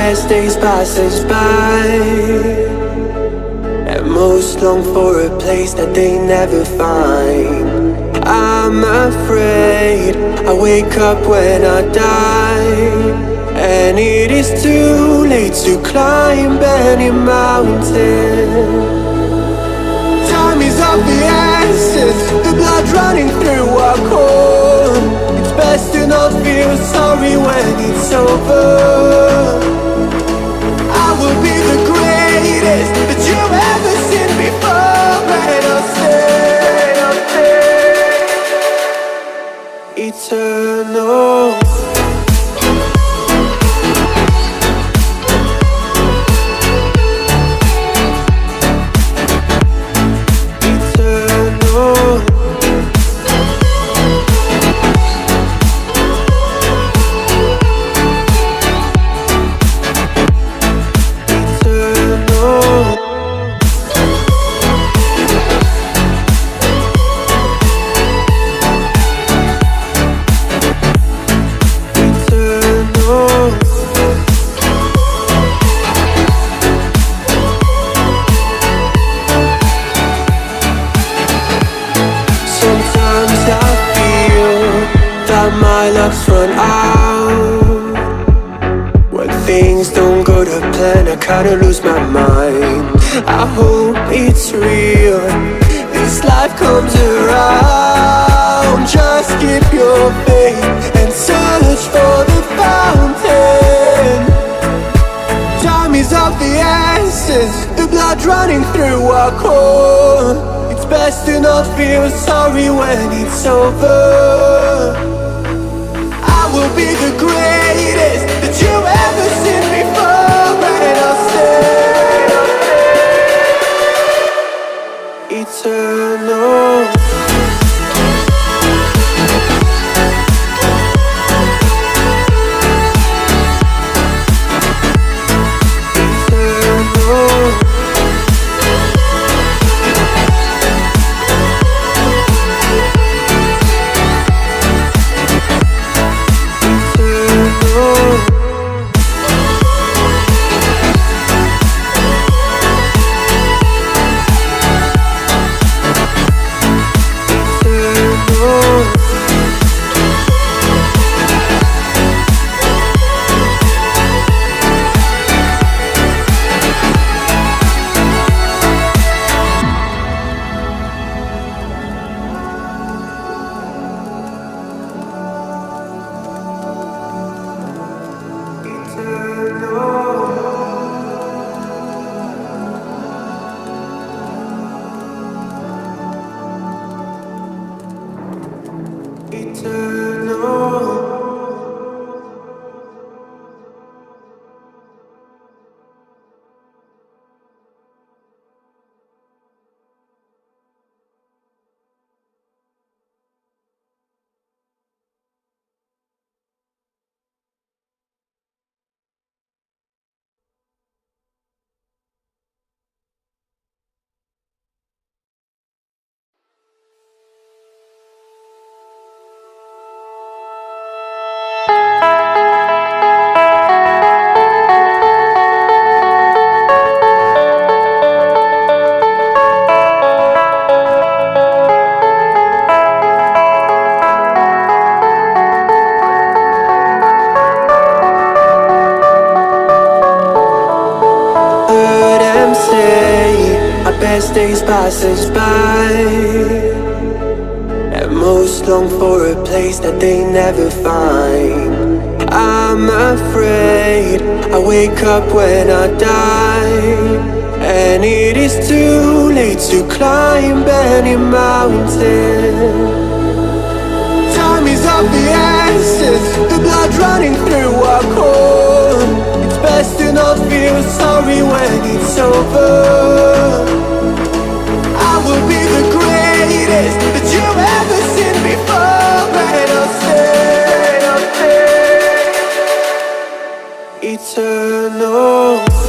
best days pass us by, and most long for a place that they never find. I'm afraid I wake up when I die, and it is too late to climb any mountain. Time is of the essence, the blood running through our core. It's best to not feel sorry when it's over. I will be the greatest that you've ever seen before, and I'll stay eternal. My luck's run out. When things don't go to plan, I kinda lose my mind. I hope it's real, this life comes around. Just keep your faith and search for the fountain. Time is of the essence, the blood running through our core. It's best to not feel sorry when it's over. Will be the greatest that you've ever seen before, and I'll stay eternal. Best days pass us by, and most long for a place that they never find. I'm afraid I wake up when I die, and it is too late to climb any mountain. Time is of the essence, the blood running through our core. It's best to not feel sorry when it's over. I will be the greatest that you've ever seen before, and I'll stay eternal.